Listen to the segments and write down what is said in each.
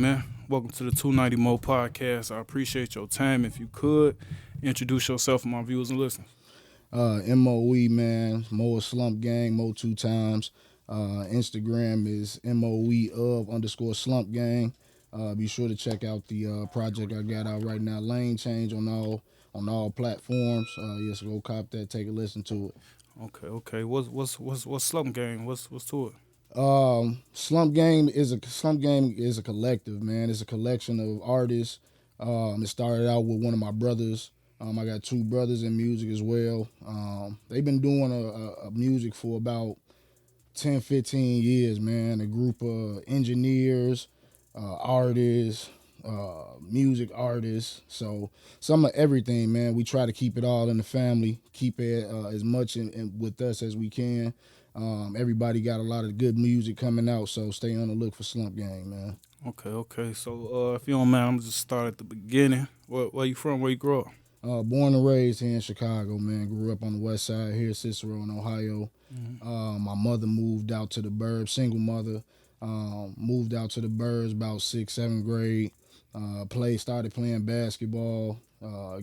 man. Welcome to the 290 Mo podcast. I appreciate your time. If you could, introduce yourself to my viewers and listeners. M.O.E, man. Moe of SlumpGang, Mo 2 times. Instagram is M.O.E of _SlumpGang. Be sure to check out the project I got out right now, Lane Change, on all platforms. Yes, go cop that, take a listen to it. Okay. What's Slump Gang? What's to it? Slump Gang is a collective, man. It's a collection of artists. It started out with one of my brothers. I got two brothers in music as well. They've been doing a music for about 10, 15 years, man. A group of engineers, artists, music artists. So some of everything, man. We try to keep it all in the family, keep it as much with us as we can. Everybody got a lot of good music coming out, so stay on the look for Slump Gang, man. Okay. So if you don't mind, I'm just start at the beginning. Where you from? Where you grew up? Born and raised here in Chicago, man. Grew up on the west side here, Cicero in Ohio. My mother moved out to the burbs, single mother. Moved out to the burbs about 6th, 7th grade. Started playing basketball,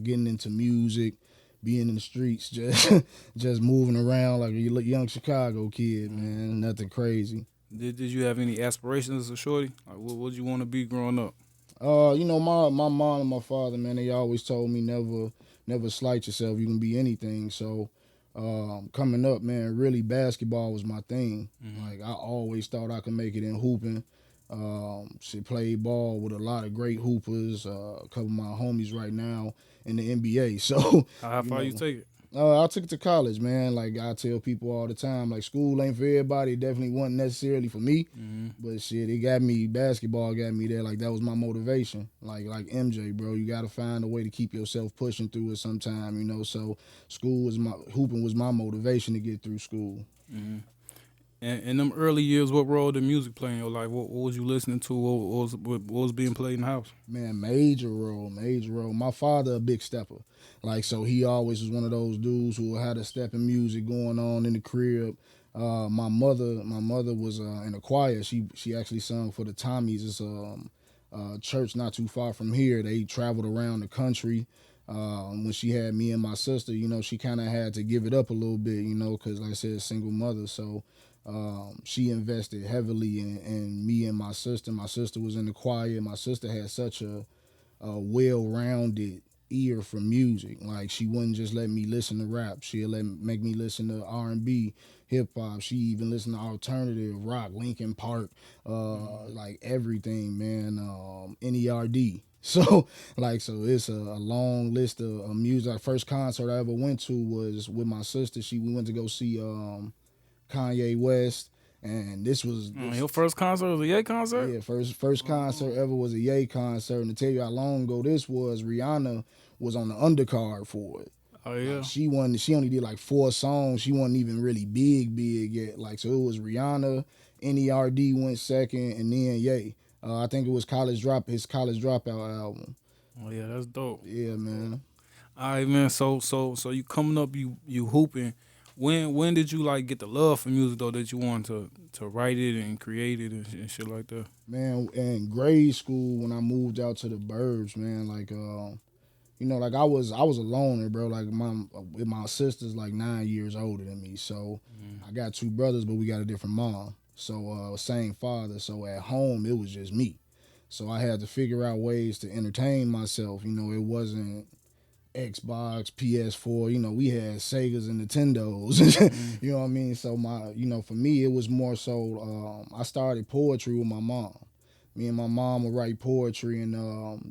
getting into music, being in the streets, just moving around like a young Chicago kid, man. Nothing crazy. Did you have any aspirations as a shorty? Like, what did you want to be growing up? My mom and my father, man, they always told me never slight yourself. You can be anything. So coming up, man, really basketball was my thing. Like, I always thought I could make it in hooping. She played ball with a lot of great hoopers. A couple of my homies right now in the NBA. So How far you take it? I took it to college, man. Like, I tell people all the time, like, school ain't for everybody. It definitely wasn't necessarily for me. But shit, it got me, basketball got me there. Like, that was my motivation. Like MJ, bro, you got to find a way to keep yourself pushing through it sometime, So hooping was my motivation to get through school. And in them early years, what role did music play in your life? What was you listening to? What was being played in the house? Man, major role. My father a big stepper. Like, so he always was one of those dudes who had a stepping music going on in the crib. My mother was in a choir. She actually sung for the Tommies. It's a church not too far from here. They traveled around the country. When she had me and my sister, she kind of had to give it up a little bit, because like I said, single mother. So she invested heavily in me and my sister. My sister was in the choir. My sister had such a well-rounded ear for music. Like, she wouldn't just let me listen to rap. She'll make me listen to R&B, hip hop. She even listened to alternative rock, Linkin Park, like everything, man. NERD. So it's a long list of music. Like, first concert I ever went to was with my sister. We went to go see Kanye West, and this was Your first concert was a Ye concert? Yeah, first concert ever was a Ye concert. And to tell you how long ago this was, Rihanna was on the undercard for it. Oh yeah. Like, she only did like 4 songs. She wasn't even really big yet. Like, so it was Rihanna, NERD went second, and then Ye. I think it was his college dropout album. Oh yeah, that's dope. Yeah, man. All right, man. So you coming up, you hooping. When did you like get the love for music though, that you wanted to write it and create it and shit like that? Man, in grade school when I moved out to the burbs, man, like like I was a loner, bro. Like, my sister's like 9 years older than me, so I got 2 brothers, but we got a different mom. So same father. So at home it was just me. So I had to figure out ways to entertain myself. It wasn't Xbox, PS4, we had Segas and Nintendos. You know what I mean? So for me, it was more so, I started poetry with my mom. Me and my mom would write poetry, and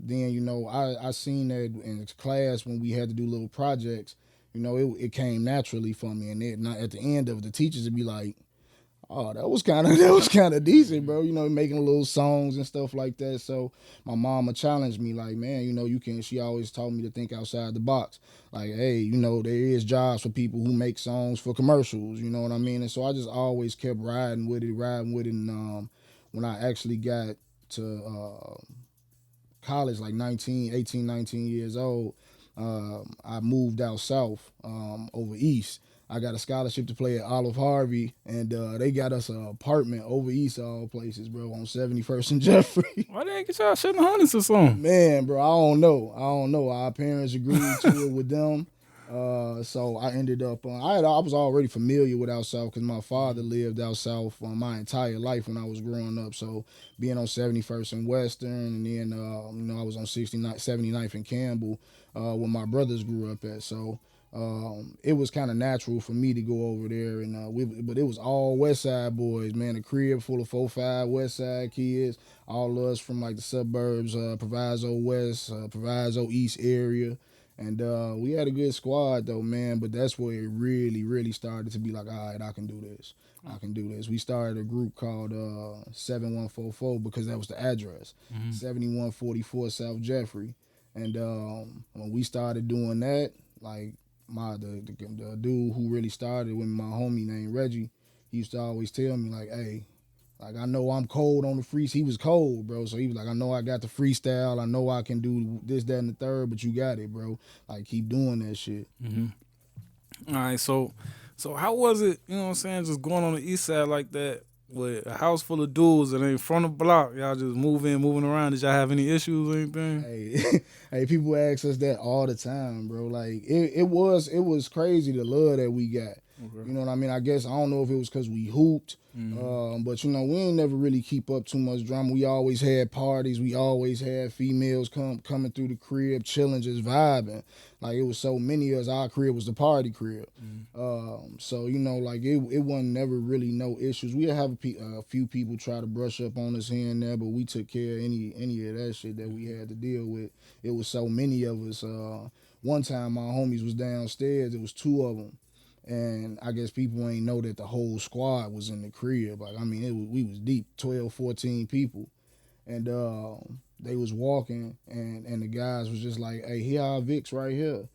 then, I seen that in class when we had to do little projects, it came naturally for me. And then at the end of it, the teachers would be like, oh, that was kind of decent, bro. Making little songs and stuff like that. So my mama challenged me, like, man, you can. She always taught me to think outside the box. Like, hey, there is jobs for people who make songs for commercials. You know what I mean? And so I just always kept riding with it. And when I actually got to college, like 19 years old, I moved out south, over east. I got a scholarship to play at Olive Harvey, and they got us an apartment over east of all places, bro, on 71st and Jeffrey. Why they ain't get y'all shit in the hundreds or something? Man, bro, I don't know. Our parents agreed to it with them. So I ended up. I was already familiar with out south because my father lived out south my entire life when I was growing up. So being on 71st and Western, and then I was on 79th and Campbell, where my brothers grew up at. So it was kind of natural for me to go over there, and but it was all West Side boys, man. A crib full of 4-5 West Side kids, all of us from like the suburbs, Proviso West, Proviso East area. And we had a good squad though, man. But that's where it really, really started to be like, all right, I can do this. I can do this. We started a group called 7144 because that was the address, 7144 South Jeffrey. And when we started doing that, like the dude who really started with my homie named Reggie, he used to always tell me like, hey, like, I know I'm cold on the freeze. He was cold, bro. So he was like, I know I got the freestyle. I know I can do this, that, and the third, but you got it, bro. Like, keep doing that shit. All right, so how was it, you know what I'm saying, just going on the east side like that with a house full of dudes that ain't from the block? Y'all just moving around. Did y'all have any issues or anything? Hey, people ask us that all the time, bro. Like, it was crazy the love that we got. Okay. You know what I mean? I guess I don't know if it was because we hooped, but we ain't never really keep up too much drama. We always had parties. We always had females coming through the crib, chilling, just vibing. Like, it was so many of us. Our crib was the party crib. So like it wasn't never really no issues. We have a few people try to brush up on us here and there, but we took care of any of that shit that we had to deal with. It was so many of us. One time my homies was downstairs. It was 2 of them. And I guess people ain't know that the whole squad was in the crib. Like, I mean, we was deep, 12, 14 people. And they was walking, and the guys was just like, hey, here our Vicks right here.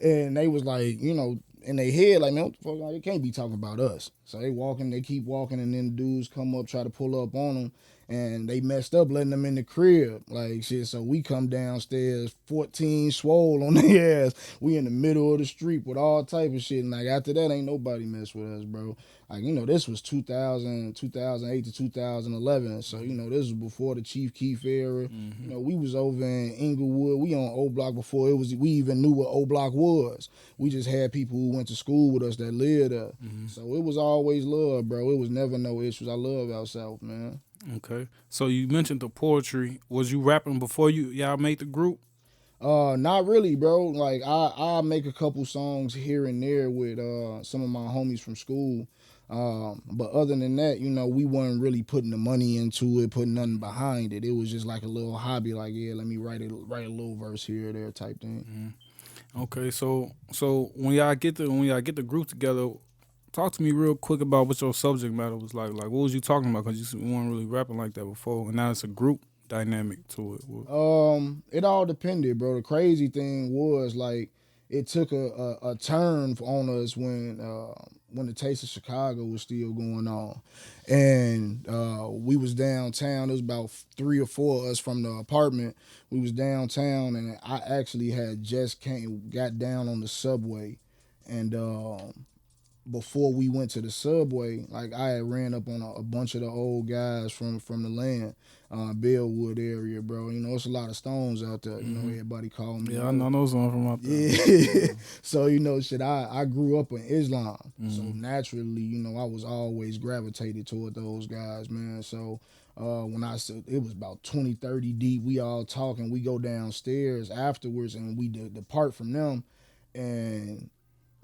And they was like, in their head, like, man, what the fuck, like, they can't be talking about us. So they keep walking, and then the dudes come up, try to pull up on them. And they messed up letting them in the crib, like shit. So we come downstairs, 14 swole on their ass. We in the middle of the street with all type of shit. And like after that, ain't nobody mess with us, bro. Like, this was 2008 to 2011. So, this was before the Chief Keef era. We was over in Inglewood. We on O Block before we even knew what O Block was. We just had people who went to school with us that lived there. So it was always love, bro. It was never no issues. I love out south, man. Okay. So you mentioned the poetry. Was you rapping before y'all made the group? Not really, bro. Like I make a couple songs here and there with some of my homies from school. But other than that, we weren't really putting the money into it, putting nothing behind it. It was just like a little hobby, like, yeah, let me write a little verse here or there type thing. Okay, so when y'all get the group together, talk to me real quick about what your subject matter was like. Like, what was you talking about? Because you weren't really rapping like that before, and now it's a group dynamic to it. It all depended, bro. The crazy thing was, like, it took a turn on us when the Taste of Chicago was still going on, and we was downtown. There was about 3 or 4 of us from the apartment. We was downtown, and I actually had just got down on the subway, and before we went to the subway, like, I had ran up on a bunch of the old guys from the land, Bellwood area, bro. It's a lot of stones out there. Everybody call me. Yeah, I know some from out there. Yeah. So, I grew up in Islam. So naturally, I was always gravitated toward those guys, man. So when I said it was about 20, 30 deep, we all talking, we go downstairs afterwards and we depart from them, and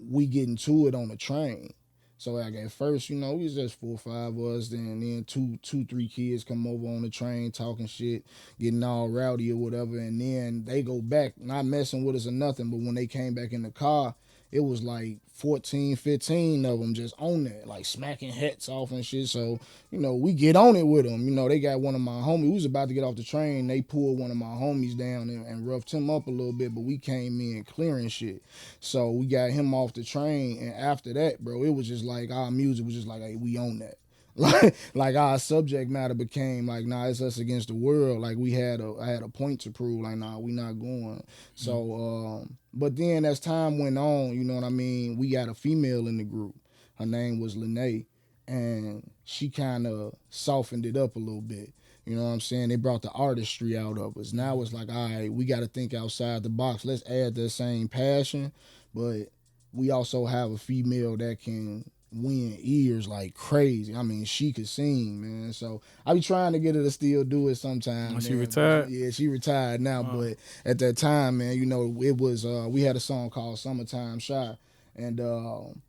we get into it on the train. So like at first, we was just 4 or 5 of us, then 2, 3 kids come over on the train talking shit, getting all rowdy or whatever, and then they go back, not messing with us or nothing, but when they came back in the car, it was like 14, 15 of them just on there, like smacking hats off and shit. So, we get on it with them. They got one of my homies. We was about to get off the train. They pulled one of my homies down and roughed him up a little bit, but we came in clearing shit. So we got him off the train. And after that, bro, it was just like our music was just like, hey, we own that. Like our subject matter became like, nah, it's us against the world. Like I had a point to prove. Like, nah, we not going. So, but then as time went on, you know what I mean. We got a female in the group. Her name was Lene, and she kind of softened it up a little bit. You know what I'm saying? They brought the artistry out of us. Now it's like, all right, we got to think outside the box. Let's add that same passion, but we also have a female that can win ears like crazy. I mean, she could sing, man. So I be trying to get her to still do it sometimes. She retired? Yeah, she retired now. But at that time, man, you know, it was we had a song called "Summertime Shy," and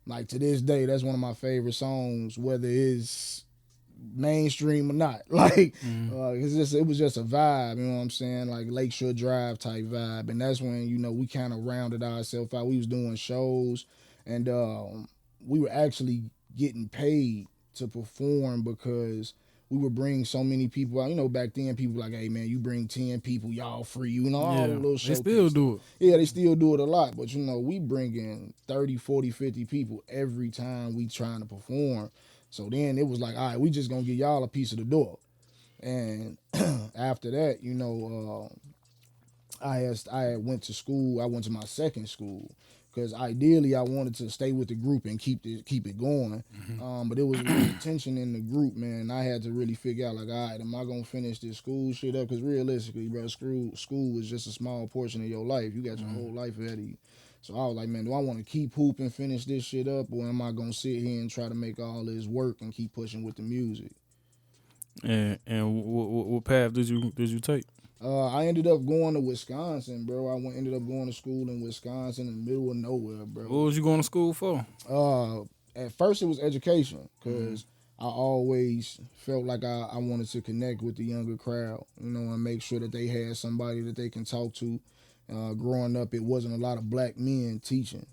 like to this day, that's one of my favorite songs, whether it's mainstream or not. Like, it was just a vibe, you know what I'm saying? Like Lakeshore Drive type vibe. And that's when, you know, we kind of rounded ourselves out. We was doing shows, and we were actually getting paid to perform because we would bring so many people out. You know, back then people were like, hey man, you bring 10 people, y'all free, you know, all the little shows. They still do it. Yeah, they still do it a lot. But, you know, we bring in 30, 40, 50 people every time we trying to perform. So then it was like, all right, we just gonna give y'all a piece of the door. And after that, you know, I had went to school. I went to my second school because ideally I wanted to stay with the group and keep it going. But it was a little tension in the group, man. I had to really figure out like, all right, am I gonna finish this school shit up? Because realistically, bro, school is just a small portion of your life. You got your whole life ahead of you. So I was like, man, do I want to keep hooping, finish this shit up, or am I gonna sit here and try to make all this work and keep pushing with the music? And what path did you take? I ended up going to Wisconsin, bro. Ended up going to school in Wisconsin in the middle of nowhere, bro. What was you going to school for? At first it was education because I always felt like I wanted to connect with the younger crowd, you know, and make sure that they had somebody that they can talk to. Growing up, it wasn't a lot of black men teaching,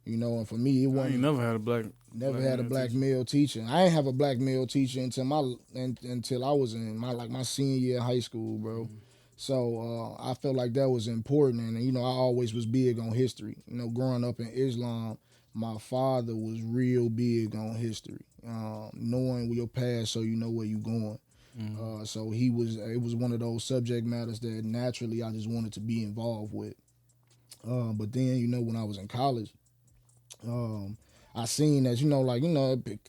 you know, and for me, it wasn't. I ain't never had a black. Never had a black male teacher. I didn't have a black male teacher until I was in my senior year of high school, bro. So I felt like that was important, and you know, I always was big on history. You know, growing up in Islam, my father was real big on history, knowing your past so you know where you're going. So it was one of those subject matters that naturally I just wanted to be involved with. But then, you know, when I was in college, I seen that,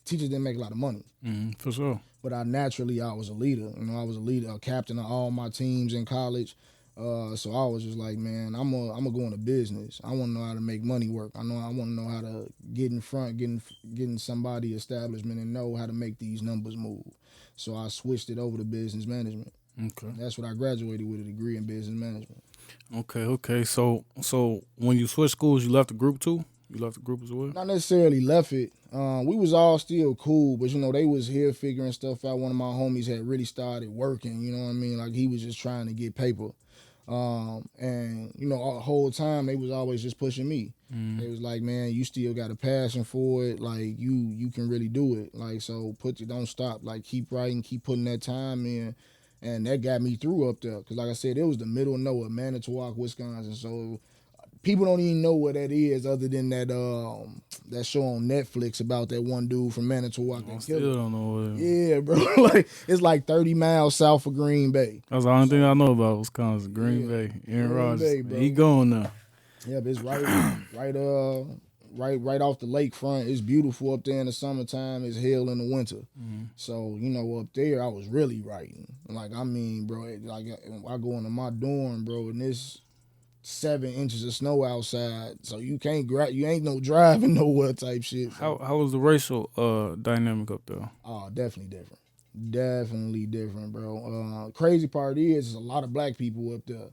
teachers didn't make a lot of money. For sure. But I was a leader. You know, I was a leader, a captain of all my teams in college. So I was just like, man, I'm gonna go into business. I want to know how to make money work. I want to know how to get in front, getting somebody establishment and know how to make these numbers move. So I switched it over to business management. Okay. That's what I graduated with, a degree in business management. Okay. So when you switched schools, you left the group too? You left the group as well? Not necessarily left it. We was all still cool, but, you know, they was here figuring stuff out. One of my homies had really started working, you know what I mean? Like, he was just trying to get paper. And, you know, the whole time they was always just pushing me. They was like, man, you still got a passion for it. Like, you can really do it. Like, so don't stop. Like, keep writing, keep putting that time in. And that got me through up there. Because, like I said, it was the middle of nowhere, Manitowoc, Wisconsin. So people don't even know what that is other than that show on Netflix about that one dude from Manitowoc. I still don't know what it is. Yeah, bro. Like, it's like 30 miles south of Green Bay. That's the only thing I know about Wisconsin. Green Bay. Aaron Rodgers. He going now. Yeah, but it's right off the lakefront. It's beautiful up there in the summertime. It's hell in the winter. So, you know, up there I was really writing. Like, I mean, bro, like I go into my dorm, bro, and it's 7 inches of snow outside, so you ain't no driving nowhere type shit. So. How was the racial dynamic up there? Oh, definitely different, bro. Crazy part is there's a lot of black people up there.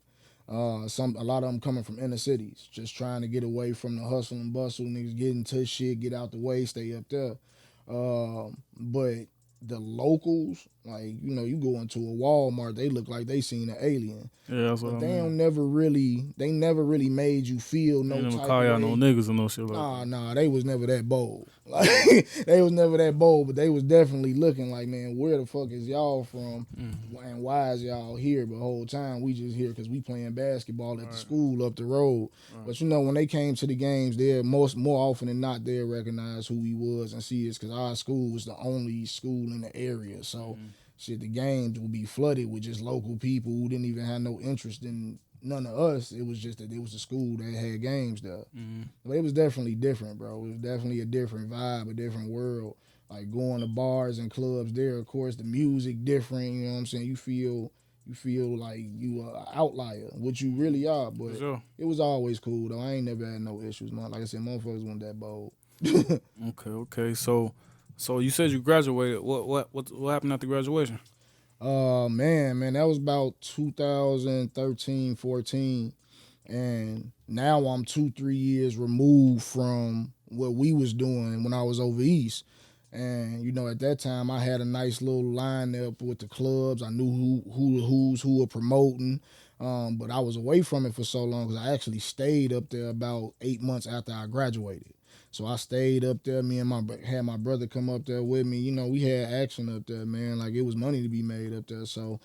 A lot of them coming from inner cities, just trying to get away from the hustle and bustle. Niggas get into shit, get out the way, stay up there. But the locals Like, you know, you go into a Walmart, they look like they seen an alien. Yeah, that's what But I they mean. never really made you feel They no never type call of y'all no way. niggas or no shit like that. Nah, they was never that bold. Like, they was never that bold, but they was definitely looking like, man, where the fuck is y'all from, and why is y'all here? But the whole time we just here because we playing basketball at the school up the road. Right. But you know, when they came to the games, they're more often than not they'll recognize who we was and see us because our school was the only school in the area. So shit, the games would be flooded with just local people who didn't even have no interest in none of us. It was just that it was a school that had games there. But it was definitely different, bro. It was definitely a different vibe, a different world. Like going to bars and clubs there, of course, the music different, you know what I'm saying? You feel like you are an outlier, which you really are, but sure. it was always cool though. I ain't never had no issues, man. Like I said, motherfuckers weren't that bold. Okay. So you said you graduated. What happened after graduation? Man, that was about 2013, 14. And now I'm 2-3 years removed from what we was doing when I was over east. And you know, at that time I had a nice little lineup with the clubs. I knew who were promoting. But I was away from it for so long because I actually stayed up there about 8 months after I graduated. So I stayed up there. Me and had my brother come up there with me. You know, we had action up there, man. Like it was money to be made up there. So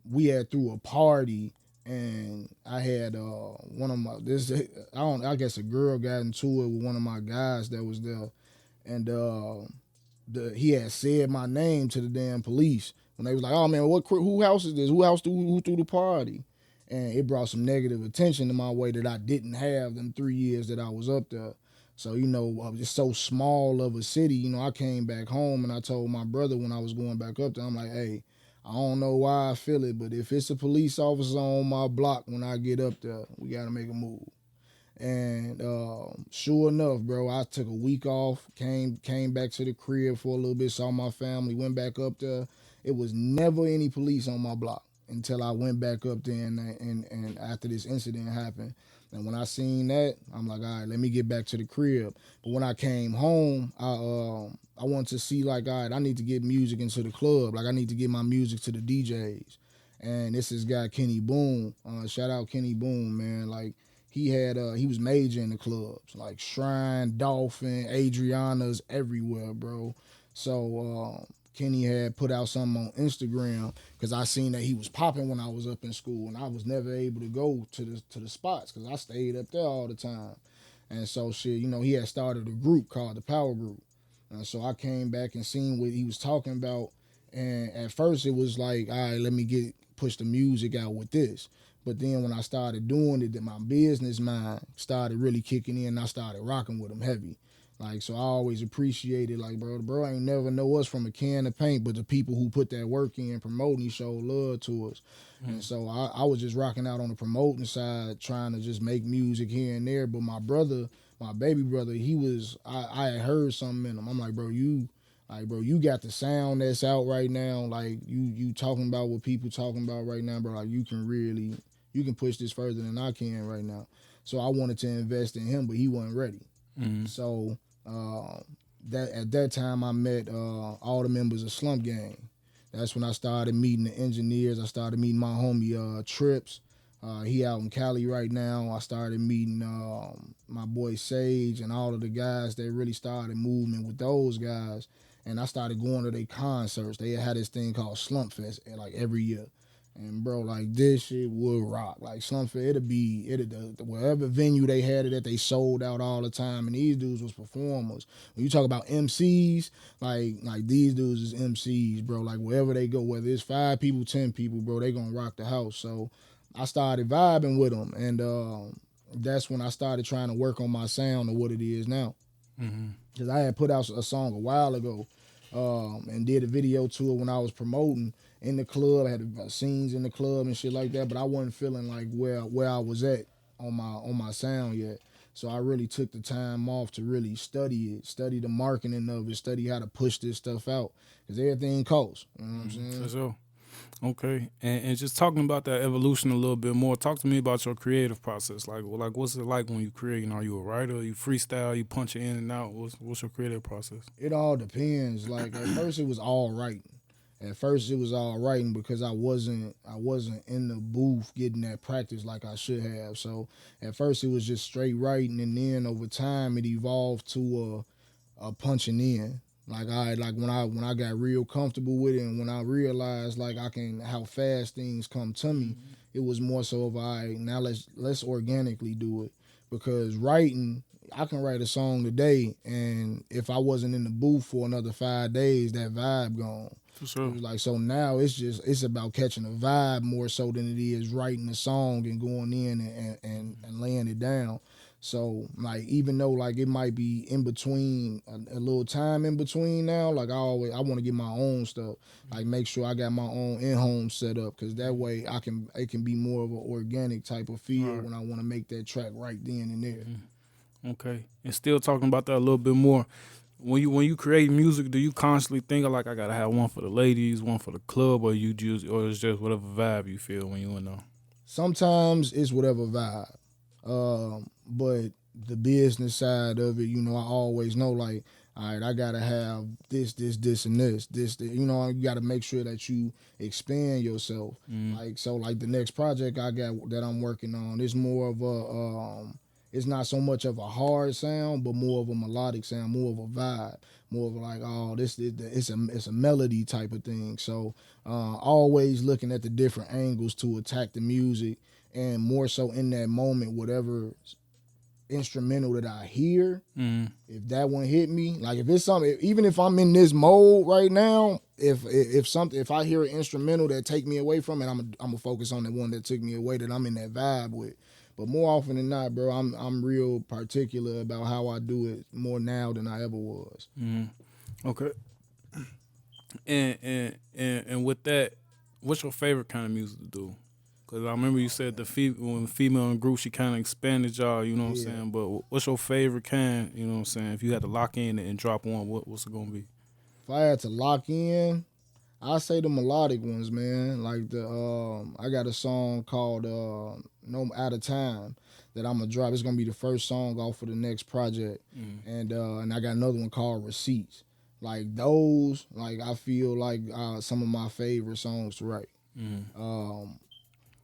we had threw a party, and I had one of my I guess a girl got into it with one of my guys that was there, and he had said my name to the damn police when they was like, oh man, who house is this? Who threw the party? And it brought some negative attention to my way that I didn't have them 3 years that I was up there. So, you know, it's so small of a city. You know, I came back home and I told my brother when I was going back up there, I'm like, hey, I don't know why I feel it, but if it's a police officer on my block when I get up there, we got to make a move. And sure enough, bro, I took a week off, came back to the crib for a little bit, saw my family, went back up there. It was never any police on my block until I went back up there and after this incident happened. And when I seen that, I'm like, all right, let me get back to the crib. But when I came home, I wanted to see like, all right, I need to get music into the club. Like I need to get my music to the DJs. And this is guy Kenny Boone. Shout out Kenny Boone, man. Like he was major in the clubs, like Shrine, Dolphin, Adriana's everywhere, bro. So Kenny had put out something on Instagram because I seen that he was popping when I was up in school, and I was never able to go to the spots because I stayed up there all the time. And so shit, you know, he had started a group called the Power Group. And so I came back and seen what he was talking about. And at first it was like, all right, let me push the music out with this. But then when I started doing it, then my business mind started really kicking in. And I started rocking with him heavy. Like, so I always appreciated, like, bro ain't never know us from a can of paint, but the people who put that work in promoting, he showed love to us. And so I was just rocking out on the promoting side, trying to just make music here and there. But my brother, my baby brother, I had heard something in him. I'm like, bro, you got the sound that's out right now. Like, you talking about what people talking about right now, bro. Like, you can push this further than I can right now. So I wanted to invest in him, but he wasn't ready. So that at that time I met all the members of SlumpGang. That's when I started meeting the engineers. I started meeting my homie Trips. He out in Cali right now. I started meeting my boy Sage and all of the guys that really started moving with those guys. And I started going to their concerts. They had this thing called Slump Fest like every year. And bro, like this shit would rock. Like Slump Fest, whatever venue they had it at, they sold out all the time. And these dudes was performers. When you talk about MCs, like these dudes is MCs, bro. Like wherever they go, whether it's 5 people, 10 people, bro, they gonna rock the house. So I started vibing with them, and that's when I started trying to work on my sound to what it is now. Because I had put out a song a while ago, and did a video to it when I was promoting in the club. I had scenes in the club and shit like that, but I wasn't feeling like where I was at on my sound yet. So I really took the time off to really study it, study the marketing of it, study how to push this stuff out, because everything costs. You know what I'm saying? For sure. Okay, and just talking about that evolution a little bit more. Talk to me about your creative process. Like what's it like when you create? Are you a writer? You freestyle? You punch it in and out? What's your creative process? It all depends. Like at first it was all writing. At first, it was all writing because I wasn't in the booth getting that practice like I should have. So at first, it was just straight writing, and then over time, it evolved to a punching in. Like when I got real comfortable with it, and when I realized like I can how fast things come to me, it was more so of all right, now let's organically do it, because writing, I can write a song today, and if I wasn't in the booth for another 5 days, that vibe gone. For It sure. was like, so now it's about catching a vibe more so than it is writing a song and going in and laying it down. So like, even though like it might be in between a little time in between now, like I want to get my own stuff, like make sure I got my own in home set up, because that way it can be more of an organic type of feel Right. when I want to make that track right then and there. Okay. And still talking about that a little bit more. When you create music, do you constantly think of like I gotta have one for the ladies, one for the club, or it's just whatever vibe you feel when you in there? Sometimes it's whatever vibe. But the business side of it, I always know like, all right, I gotta have this, and this. You gotta make sure that you expand yourself. Like so, like the next project I got that I'm working on is more of it's not so much of a hard sound, but more of a melodic sound, more of a vibe, more of like, oh, it's a melody type of thing. So always looking at the different angles to attack the music, and more so in that moment, whatever instrumental that I hear, if that one hit me, like if it's something, even if I'm in this mode right now, if I hear an instrumental that take me away from it, I'm gonna focus on the one that took me away, that I'm in that vibe with. But more often than not, bro, I'm real particular about how I do it more now than I ever was. Okay. And with that, what's your favorite kind of music to do? Because I remember you said when the female in the group, she kind of expanded y'all, you know what I'm Yeah. saying? But what's your favorite kind, you know what I'm saying? If you had to lock in and drop one, what's it going to be? If I had to lock in, I say the melodic ones, man. Like I got a song called "No Out of Time" that I'm gonna drop. It's gonna be the first song off of the next project, and I got another one called "Receipts." Like those, like I feel like some of my favorite songs to write.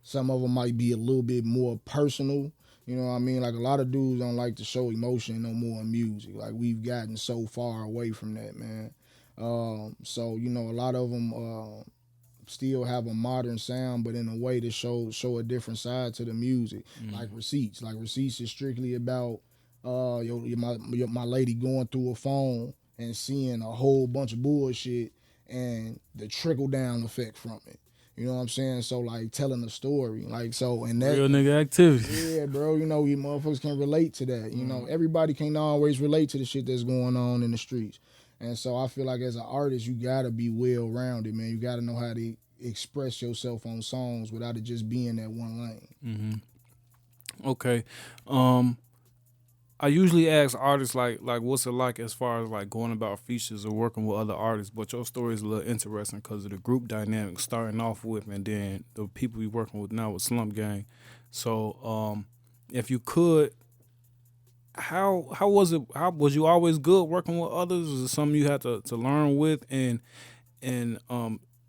Some of them might be a little bit more personal. You know what I mean? Like a lot of dudes don't like to show emotion no more in music. Like we've gotten so far away from that, man. So a lot of them still have a modern sound, but in a way to show a different side to the music. Like Receipts. Like Receipts is strictly about my lady going through a phone and seeing a whole bunch of bullshit and the trickle down effect from it. You know what I'm saying? So like telling a story, like so, and that Real nigga activity. yeah, bro. You motherfuckers can relate to that. Everybody can't always relate to the shit that's going on in the streets, and so I feel like as an artist, you gotta be well rounded, man. You gotta know how to express yourself on songs without it just being that one lane. Okay. I usually ask artists like what's it like as far as like going about features or working with other artists, but your story is a little interesting because of the group dynamic starting off with, and then the people you're working with now with SlumpGang. So, if you could, how was it? How was you always good working with others? Is it something you had to learn with? And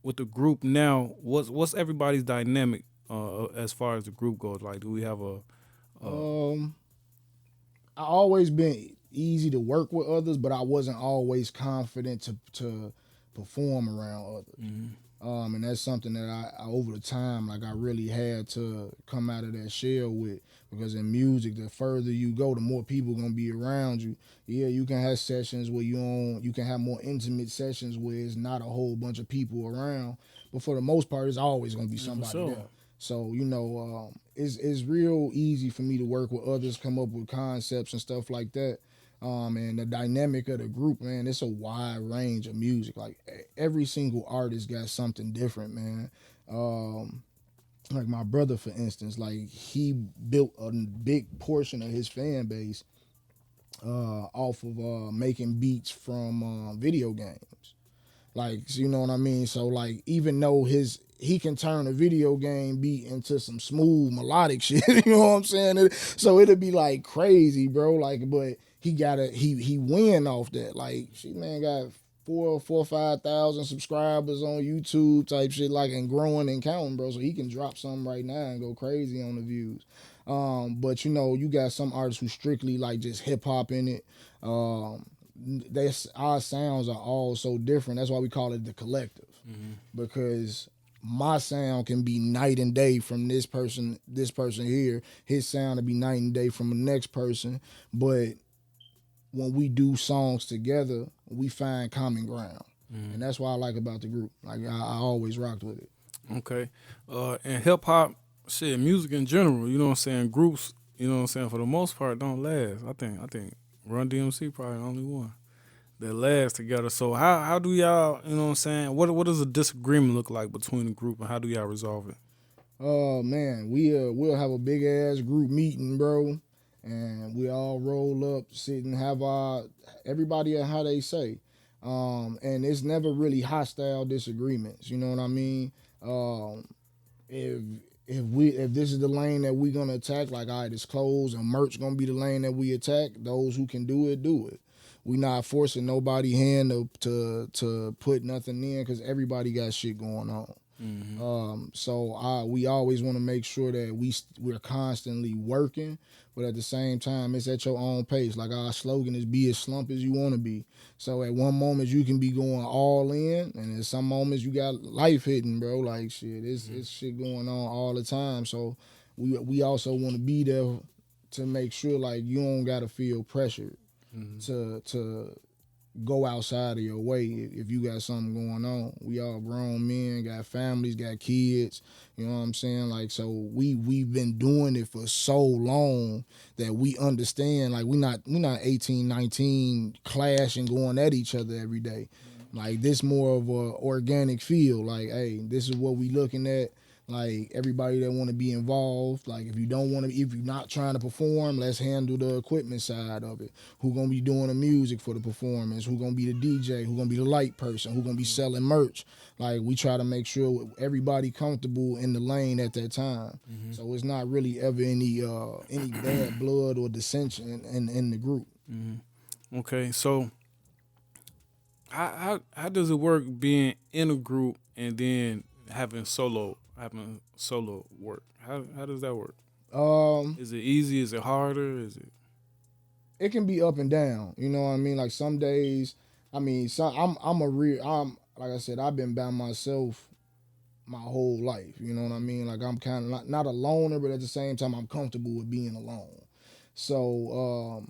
with the group now, what's everybody's dynamic as far as the group goes? Like, do we have a I always been easy to work with others, but I wasn't always confident to perform around others. And that's something that I over the time, like I really had to come out of that shell with, because in music, the further you go, the more people gonna be around you. Yeah, you can have sessions where you can have more intimate sessions where it's not a whole bunch of people around, but for the most part, it's always gonna be somebody sure. there. So it's real easy for me to work with others, come up with concepts and stuff like that. And the dynamic of the group, man, it's a wide range of music. Like every single artist got something different, man. Like my brother, for instance, like he built a big portion of his fan base off of making beats from video games. Like, you know what I mean? So like, even though he can turn a video game beat into some smooth melodic shit, you know what I'm saying? So it'll be like crazy, bro. Like, but he win off that. Like, she man got four or 5,000 subscribers on YouTube type shit, like, and growing and counting, bro. So he can drop something right now and go crazy on the views. But you know, you got some artists who strictly like just hip hop in it. Our sounds are all so different. That's why we call it the collective, because my sound can be night and day from this person here. His sound to be night and day from the next person. But when we do songs together, we find common ground. And that's what I like about the group. Like I always rocked with it. Okay. And hip hop, shit, music in general, you know what I'm saying, groups, you know what I'm saying, for the most part don't last. I think Run DMC probably the only one that lasts together. So how do y'all, you know what I'm saying, what does a disagreement look like between the group, and how do y'all resolve it? Oh man, we'll have a big ass group meeting, bro, and we all roll up, sit and have everybody at how they say, and it's never really hostile disagreements. You know what I mean? If if this is the lane that we're gonna attack, like, all right, it's closed and merch gonna be the lane that we attack. Those who can do it, do it. We not forcing nobody hand to put nothing in, because everybody got shit going on. So we always want to make sure that we're constantly working, but at the same time, it's at your own pace. Like our slogan is, be as slump as you want to be. So at one moment you can be going all in, and at some moments you got life hitting, bro. Like shit, it's shit going on all the time. So we also want to be there to make sure, like, you don't gotta feel pressured to go outside of your way if you got something going on. We all grown men, got families, got kids. You know what I'm saying? Like, so we've been doing it for so long that we understand. Like, we not 18, 19 clashing, going at each other every day. Like, this more of a organic feel. Like, hey, this is what we looking at. Like, everybody that want to be involved. Like, if you're not trying to perform, let's handle the equipment side of it. Who gonna be doing the music for the performance? Who gonna be the DJ? Who gonna be the light person? Who gonna be selling merch? Like, we try to make sure everybody comfortable in the lane at that time. So it's not really ever any bad blood or dissension in the group. Okay, so how does it work being in a group and then having solo work? How does that work? Is it easy? Is it harder? Is it? It can be up and down. You know what I mean? Like, some days, I mean, I'm like I said, I've been by myself my whole life. You know what I mean? Like, I'm kind of not a loner, but at the same time, I'm comfortable with being alone. So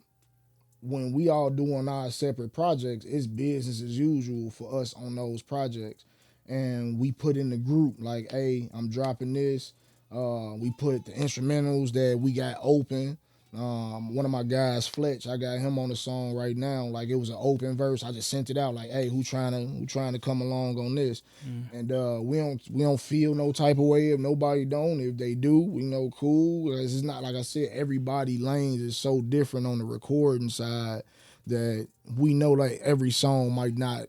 when we all doing our separate projects, it's business as usual for us on those projects. And we put in the group, like, hey, I'm dropping this. We put the instrumentals that we got open. One of my guys, Fletch, I got him on the song right now. Like, it was an open verse. I just sent it out, like, hey, who trying to come along on this? And we don't feel no type of way if nobody don't. If they do, we know, cool. It's not, like I said, everybody lanes is so different on the recording side that we know, like, every song might not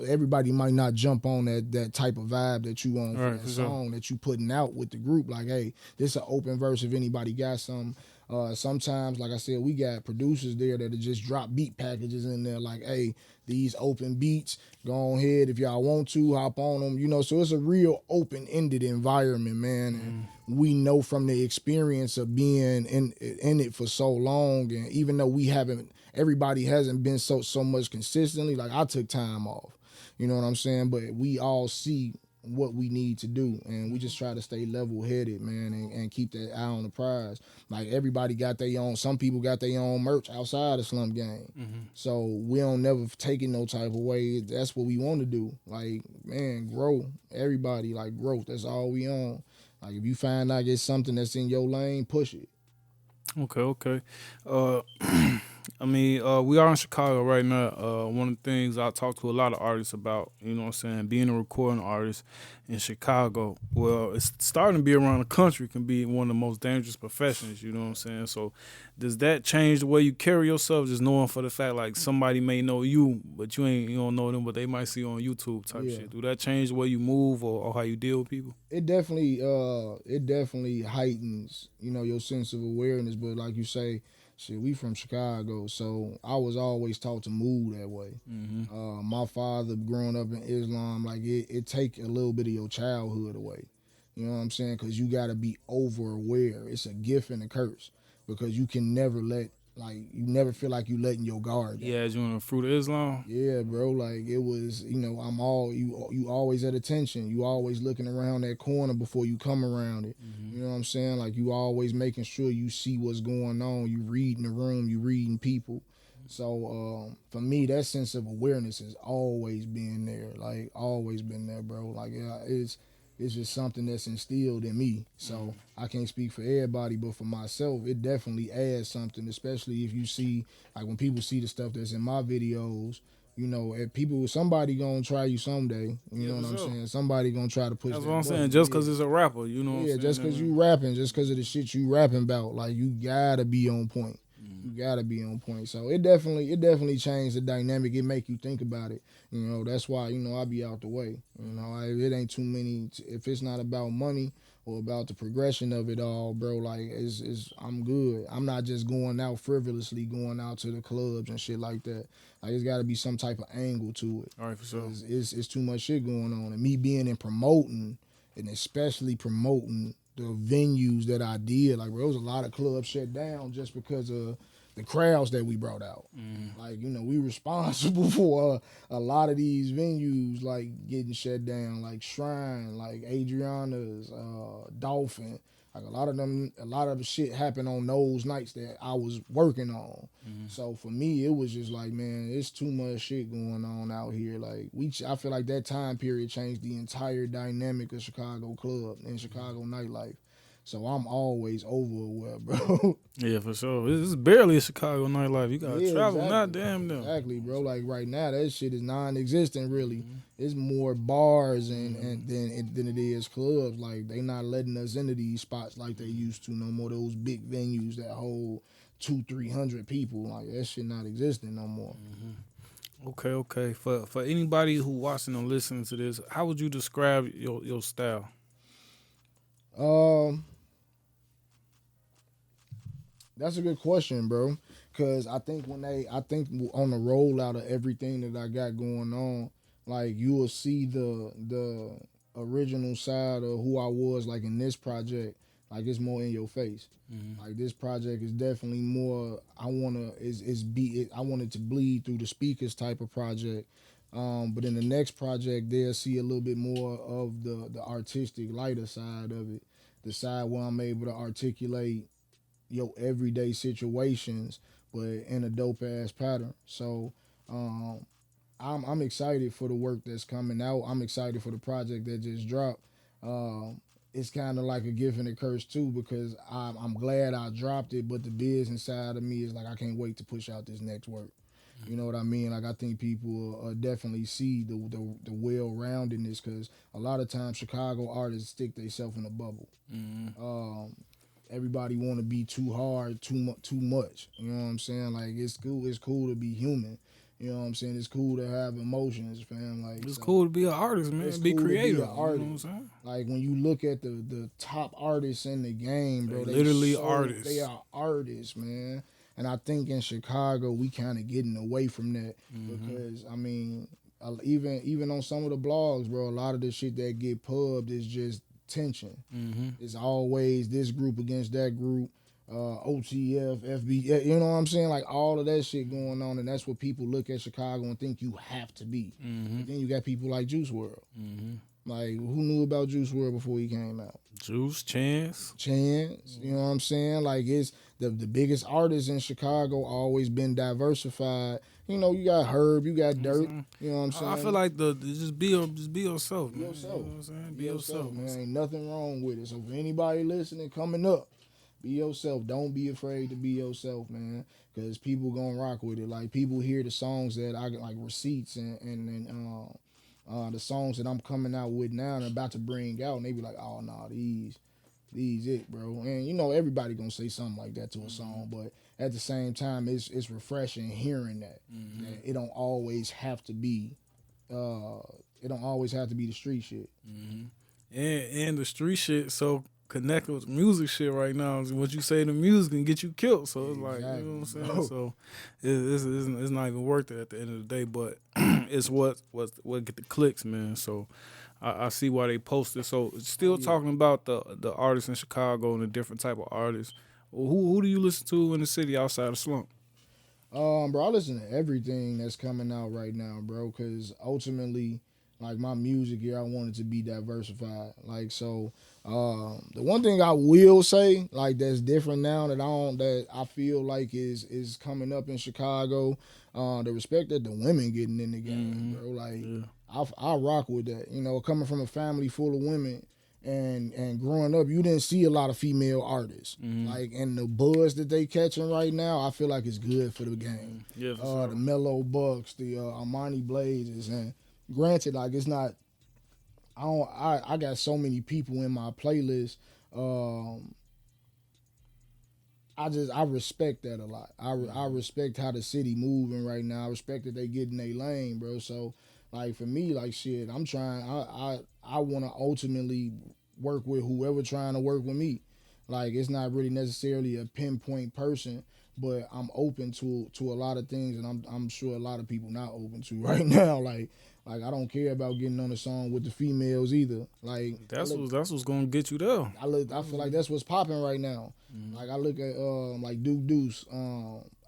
everybody might not jump on that type of vibe that you want for that song that you putting out with the group. Like, hey, this is an open verse if anybody got some. Sometimes, like I said, we got producers there that just drop beat packages in there, like, hey, these open beats, go ahead if y'all want to, hop on them, you know. So it's a real open-ended environment, man. And we know from the experience of being in it for so long, and even though everybody hasn't been so much consistently, like, I took time off, you know what I'm saying? But we all see what we need to do, and we just try to stay level-headed, man, and keep that eye on the prize. Like, everybody got their own, some people got their own merch outside of SlumpGang. So we don't never take it no type of way. That's what we want to do. Like, man, grow. Everybody, like, growth. That's all we on. Like, if you find out it's something that's in your lane, push it. Okay. I mean, we are in Chicago right now. One of the things I talk to a lot of artists about, you know what I'm saying, being a recording artist in Chicago, well, it's starting to be around the country, can be one of the most dangerous professions, you know what I'm saying? So does that change the way you carry yourself, just knowing for the fact, like, somebody may know you, but you don't know them, but they might see you on YouTube type shit? Do that change the way you move or how you deal with people? It definitely heightens, you know, your sense of awareness. But like you say, Shit, we from Chicago, so I was always taught to move that way. My father, growing up in Islam, like it take a little bit of your childhood away. You know what I'm saying? Because you got to be over aware. It's a gift and a curse because you can never let, like, you never feel like you letting your guard down. Yeah, you in the fruit of Islam. Yeah, bro. Like it was, I'm all you. You always at attention. You always looking around that corner before you come around it. You know what I'm saying? Like you always making sure you see what's going on. You reading the room. You reading people. So for me, that sense of awareness has always been there. Like always been there, bro. Like yeah, it's just something that's instilled in me. So I can't speak for everybody, but for myself, it definitely adds something, especially if you see, like when people see the stuff that's in my videos, if somebody gonna try you someday. You know what I'm saying? Somebody gonna try to push That's that what I'm button. saying. Just because it's a rapper, you know what I'm Yeah, saying? just because you rapping, just because of the shit you rapping about, like you gotta be on point. You gotta be on point. So it definitely changed the dynamic. It make you think about it. That's why I be out the way. It ain't too many. If it's not about money or about the progression of it all, bro, like I'm good. I'm not just going out frivolously, going out to the clubs and shit like that. Like it's got to be some type of angle to it. All right, for sure. It's too much shit going on, and me being in promoting, and especially promoting the venues that I did. Like, bro, there was a lot of clubs shut down just because of the crowds that we brought out. Like, we responsible for a lot of these venues, like, getting shut down, like Shrine, like Adriana's, Dolphin. Like, a lot of the shit happened on those nights that I was working on. So, for me, it was just like, man, it's too much shit going on out here. Like, I feel like that time period changed the entire dynamic of Chicago club and Chicago nightlife. So I'm always overaware, bro. Yeah, for sure. This is barely a Chicago nightlife. You gotta travel, exactly. not damn them. Exactly, bro. Like right now, that shit is non-existent. Really, it's more bars and than it is clubs. Like they not letting us into these spots like they used to no more. Those big venues that hold 200-300 people, like that shit not existing no more. Okay. For anybody who watching or listening to this, how would you describe your style? That's a good question, bro. Cause I think on the rollout of everything that I got going on, like you will see the original side of who I was, like in this project. Like it's more in your face. Like this project is definitely more. I want it to bleed through the speakers type of project. But in the next project, they'll see a little bit more of the artistic, lighter side of it, the side where I'm able to articulate your everyday situations, but in a dope ass pattern. So I'm excited for the work that's coming out. I'm excited for the project that just dropped. It's kind of like a gift and a curse too, because I'm glad I dropped it, but the business side of me is like I can't wait to push out this next work. You know what I mean? Like I think people definitely see the well-roundedness, because a lot of times Chicago artists stick themselves in a bubble. Everybody want to be too hard, too much. You know what I'm saying? Like it's cool to be human. You know what I'm saying? It's cool to have emotions, fam. Like It's cool to be an artist, man. It's Be cool creative. to be an artist. You know what I'm saying? Like when you look at the top artists in the game, bro, They literally so, artists. They are artists, man. And I think in Chicago we kind of getting away from that, because I mean, even on some of the blogs, bro, a lot of the shit that get pubbed is just tension. It's always this group against that group, OTF, FB, you know what I'm saying? Like all of that shit going on, and that's what people look at Chicago and think you have to be. But then you got people like Juice WRLD. Like who knew about Juice WRLD before he came out? Juice, Chance, you know what I'm saying? Like it's the biggest artists in Chicago always been diversified. You got Herb, you got Dirt. You know what I'm saying? I feel like just be yourself, man. Be yourself. You know what I'm saying? Be yourself, man. Ain't nothing wrong with it. So for anybody listening, coming up, be yourself. Don't be afraid to be yourself, man. Because people gonna rock with it. Like people hear the songs that I get, like Receipts and the songs that I'm coming out with now and about to bring out, and they be like, oh no, these it, bro. And everybody gonna say something like that to a song, but at the same time, it's refreshing hearing that. That it don't always have to be the street shit. And the street shit. So connecting with music shit right now. What you say to music can get you killed. So it's like, Exactly, you know what I'm bro. saying? So it's not even worth it at the end of the day. But it's what get the clicks, man. So I see why they posted. So still talking about the artists in Chicago and the different type of artists. Who do you listen to in the city outside of Slump? Bro, I listen to everything that's coming out right now, bro, because ultimately, like my music here, I want it to be diversified. Like, so, the one thing I will say, like, that's different now that I feel like is coming up in Chicago, the respect that the women getting in the game, bro. Like, I rock with that. You know, coming from a family full of women. And growing up, you didn't see a lot of female artists. Like, and the buzz that they catching right now, I feel like it's good for the game. Yeah, for sure. The Mellow Bucks, the Armani Blazes, and granted, like it's not. I got so many people in my playlist. I respect that a lot. I respect how the city moving right now. I respect that they get in their lane, bro. So like for me, like shit, I'm trying. I want to ultimately work with whoever trying to work with me. Like it's not really necessarily a pinpoint person, but I'm open to a lot of things, and I'm sure a lot of people not open to right now. Like I don't care about getting on a song with the females either. Like that's what's gonna get you there. I feel like that's what's popping right now. Like I look at like Duke Deuce.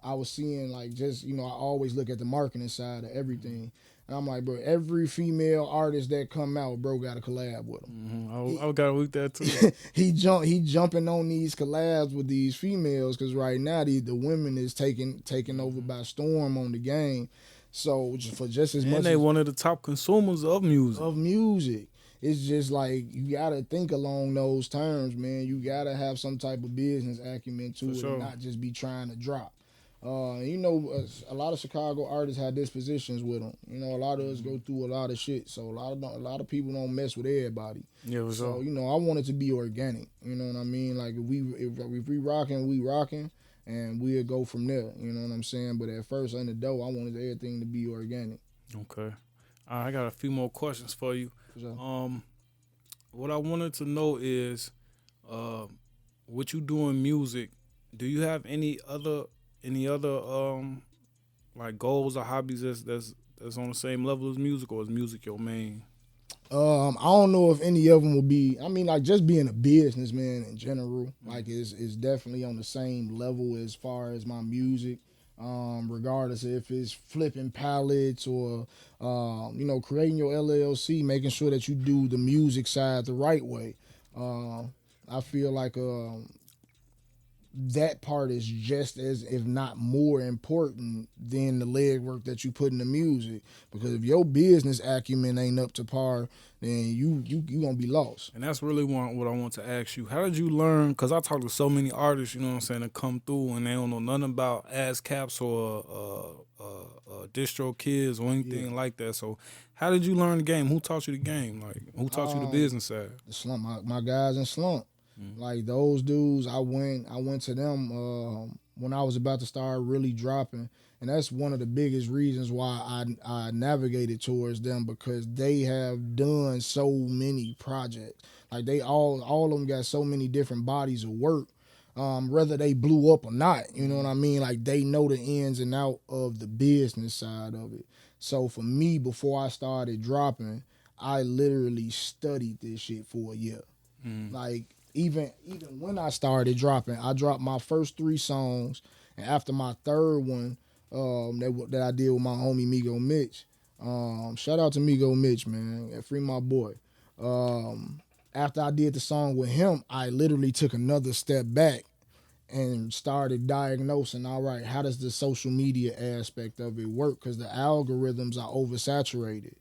I was seeing like just I always look at the marketing side of everything. And I'm like, bro, every female artist that come out, bro, got a collab with him. I gotta look that too. he jumping on these collabs with these females because right now the women is taking over by storm on the game. So for just as much, and they one of the top consumers of music. It's just like you gotta think along those terms, man. You gotta have some type of business acumen to it, and not just be trying to drop. A lot of Chicago artists have dispositions with them. A lot of us go through a lot of shit, so a lot of people don't mess with everybody. Yeah, for sure. So I want it to be organic. You know what I mean? Like if we rocking, we rocking, and we'll go from there. You know what I'm saying? But at first, in the dough, I wanted everything to be organic. Okay, I got a few more questions for you. Sure. What I wanted to know is, what you do in music. Do you have any other like goals or hobbies that's on the same level as music, or is music your main? I don't know if any of them will be. I mean, like just being a businessman in general, like is definitely on the same level as far as my music. Regardless if it's flipping pallets or creating your LLC, making sure that you do the music side the right way. I feel like that part is just as, if not more important than the legwork that you put in the music. Because if your business acumen ain't up to par, then you gonna be lost. And that's really what I want to ask you. How did you learn? Because I talk to so many artists, you know what I'm saying, that come through and they don't know nothing about ASCAPs or distro kids or anything like that. So how did you learn the game? Who taught you the game? Like who taught you the business side? The Slump, my guys in Slump. Like those dudes, I went to them when I was about to start really dropping, and that's one of the biggest reasons why I navigated towards them, because they have done so many projects. Like they all of them got so many different bodies of work, whether they blew up or not. You know what I mean? Like they know the ins and out of the business side of it. So for me, before I started dropping, I literally studied this shit for a year. Like even when I started dropping, I dropped my first 3 songs, and after my third one, that I did with my homie Migo Mitch. Shout out to Migo Mitch, man. Free my boy. After I did the song with him, I literally took another step back and started diagnosing, all right, how does the social media aspect of it work? Because the algorithms are oversaturated.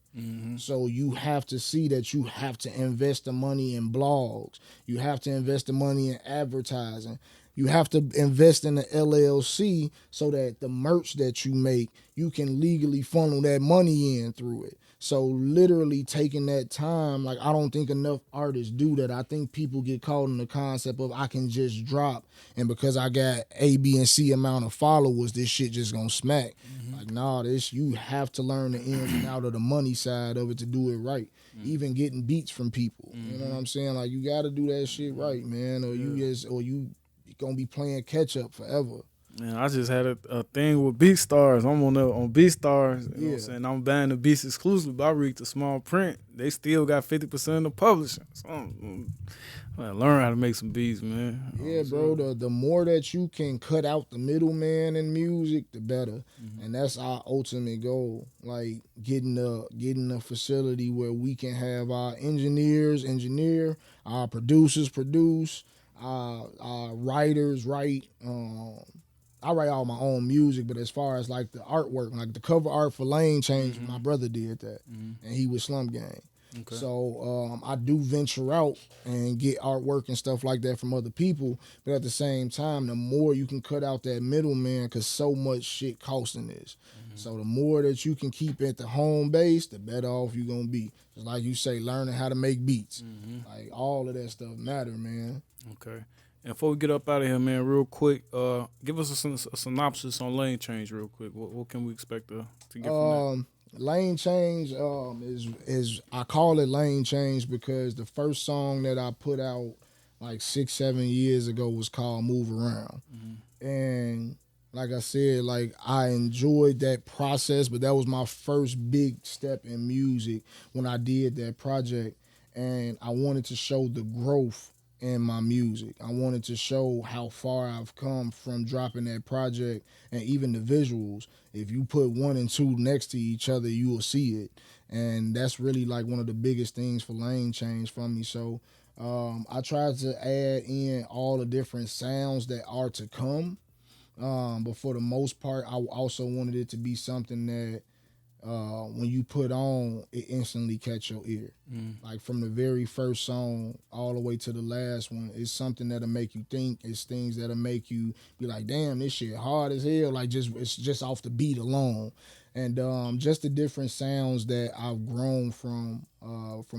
So you have to see that you have to invest the money in blogs. You have to invest the money in advertising. You have to invest in the LLC so that the merch that you make, you can legally funnel that money in through it. So literally taking that time, like I don't think enough artists do that. I think people get caught in the concept of I can just drop, and because I got A, B, and C amount of followers, this shit just gonna smack. Like like, nah, this you have to learn the ins and out of the money side of it to do it right. Even getting beats from people, you know what I'm saying? Like, you got to do that shit right, man, or you gonna be playing catch up forever. Man, I just had a thing with BeatStars. I'm on BeatStars. You know what I'm saying? I'm buying the beats exclusively, but I read the small print. They still got 50% of the publishing. So I'm gonna learn how to make some beats, man. Yeah, bro. The more that you can cut out the middleman in music, the better. And that's our ultimate goal. Like getting a facility where we can have our engineers engineer, our producers produce, our writers write. I write all my own music, but as far as like the artwork, like the cover art for Lane Change, my brother did that, and he was SlumpGang. Okay. So I do venture out and get artwork and stuff like that from other people, but at the same time, the more you can cut out that middleman, because so much shit costing this. So the more that you can keep at the home base, the better off you're gonna be. Just like you say, learning how to make beats, like all of that stuff matter, man. Okay. And before we get up out of here, man, real quick, give us a synopsis on Lane Change real quick. What can we expect to get from that? Lane Change is I call it Lane Change because the first song that I put out like 6-7 years ago was called Move Around. And like I said, like I enjoyed that process, but that was my first big step in music when I did that project. And I wanted to show the growth in my music. I wanted to show how far I've come from dropping that project, and even the visuals. If you put 1 and 2 next to each other, you will see it. And that's really like one of the biggest things for Lane Change for me. So I tried to add in all the different sounds that are to come. But for the most part, I also wanted it to be something that when you put on, it instantly catch your ear. Like from the very first song all the way to the last one, it's something that'll make you think. It's things that'll make you be like, damn, this shit hard as hell. Like it's just off the beat alone. And just the different sounds that I've grown from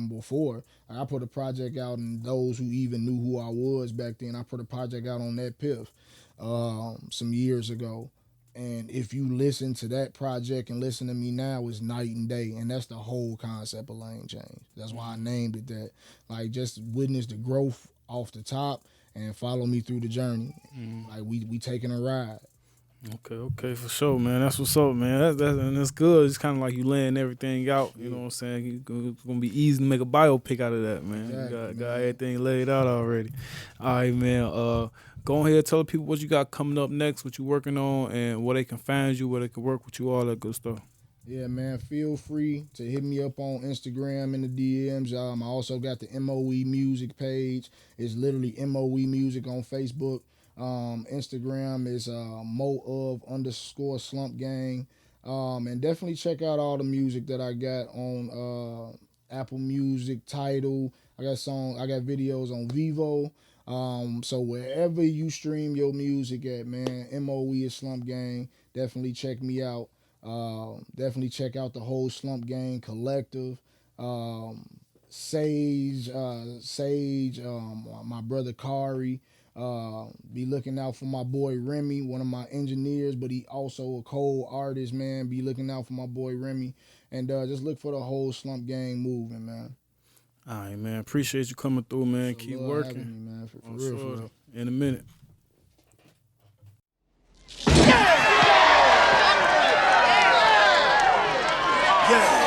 before. Like I put a project out, and those who even knew who I was back then, I put a project out on that Piff some years ago. And if you listen to that project and listen to me now, it's night and day. And that's the whole concept of Lane Change. That's why I named it that. Like, just witness the growth off the top and follow me through the journey. Like, we taking a ride. Okay, for sure, man. That's what's up, man. That's good. It's kind of like you laying everything out. You know what I'm saying? It's gonna be easy to make a biopic out of that, man. Exactly, you got everything laid out already. All right, man. Go ahead, tell the people what you got coming up next, what you working on, and where they can find you, where they can work with you, all that good stuff. Yeah, man. Feel free to hit me up on Instagram in the DMs. I also got the M.O.E music page. It's literally M.O.E music on Facebook. Instagram is Moe of _SlumpGang. And definitely check out all the music that I got on Apple Music, Tidal. I got videos on Vivo. So wherever you stream your music at, man, M.O.E of SlumpGang, definitely check me out. Definitely check out the whole SlumpGang collective. Sage, my brother Kari. Be looking out for my boy Remy, one of my engineers, but he also a cold artist, man. Be looking out for my boy Remy. And just look for the whole SlumpGang movement, man. All right, man. Appreciate you coming through, man. Keep working. Having me, man. For real. In a minute. Yeah.